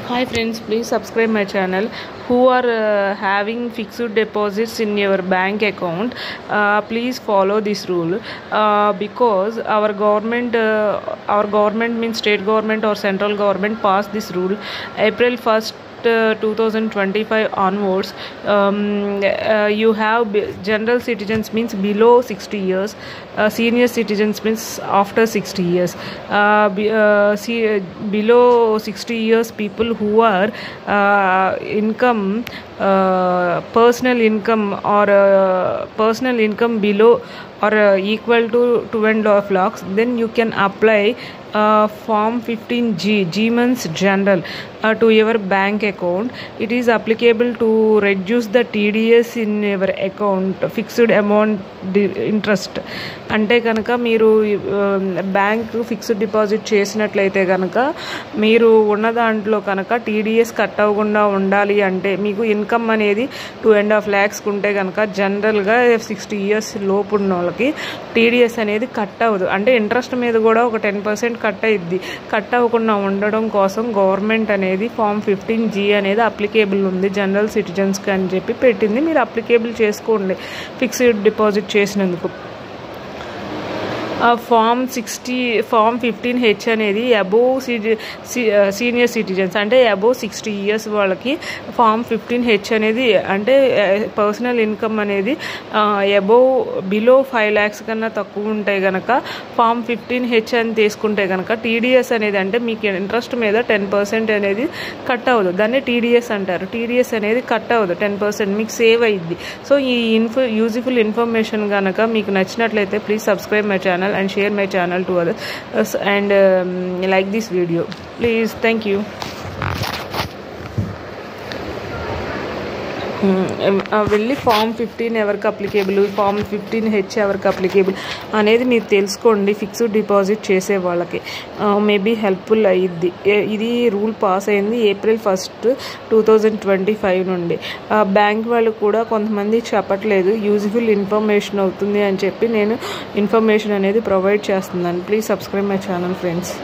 Hi friends, please subscribe my channel. Who are having fixed deposits in your bank account, please follow this rule, because our government means state government or central government passed this rule April 1st 2025 onwards. You have general citizens means below 60 years, senior citizens means after 60 years, below 60 years people who are income, personal income or personal income below or equal to 2.5 lakhs, then you can apply form 15G, G means general, to your bank account. It is applicable to reduce the TDS in your account, fixed amount interest. అంటే కనుక మీరు bank fixed deposit చేసినట్లయితే కనుక మీరు ఉన్న దాంట్లో కనుక TDS cut అవ్వకుండా ఉండాలి అంటే మీకు ఇన్కమ్ అనేది 2.5 lakhs ఉంటే కనుక జనరల్గా 60 years లోపు ఉన్న వాళ్ళకి TDS అనేది కట్ అవ్వదు. అంటే ఇంట్రెస్ట్ మీద కూడా ఒక 10% కట్ అయ్యిద్ది. కట్ అవ్వకుండా ఉండడం కోసం గవర్నమెంట్ అనేది ఫామ్ 15G అనేది అప్లికేబుల్ ఉంది జనరల్ సిటిజన్స్కి అని చెప్పి పెట్టింది. మీరు అప్లికేబుల్ చేసుకోండి ఫిక్స్డ్ డిపాజిట్ చేసినందుకు. ఫామ్ 15H అనేది అబోవ్ సీనియర్ సిటిజన్స్ అంటే అబోవ్ 60 years వాళ్ళకి ఫామ్ 15H అనేది అంటే పర్సనల్ ఇన్కమ్ అనేది బిలో 5 lakhs కన్నా తక్కువ ఉంటాయి కనుక ఫామ్ 15H అని తీసుకుంటే కనుక TDS అనేది అంటే మీకు ఇంట్రెస్ట్ మీద 10% అనేది కట్ అవ్వదు. దాన్ని TDS అంటారు. TDS అనేది కట్ అవ్వదు, 10% మీకు సేవ్ అయ్యిద్ది. సో ఈ యూజ్ఫుల్ ఇన్ఫర్మేషన్ కనుక మీకు నచ్చినట్లయితే please subscribe my channel and share my channel to others and like this video please. Thank you. వెళ్ళి ఫామ్ 15 ఎవరికి అప్లికేబుల్, ఫామ్ 15H ఎవరికి అప్లికేబుల్ అనేది మీరు తెలుసుకోండి. ఫిక్స్డ్ డిపాజిట్ చేసే వాళ్ళకి మేబీ హెల్ప్ఫుల్ అయ్యిద్ది. ఇది రూల్ పాస్ అయింది April 1st 2025 నుండి. బ్యాంక్ వాళ్ళు కూడా కొంతమంది చెప్పట్లేదు, యూజ్ఫుల్ ఇన్ఫర్మేషన్ అవుతుంది అని చెప్పి నేను ఇన్ఫర్మేషన్ అనేది ప్రొవైడ్ చేస్తున్నాను. Please subscribe my channel friends.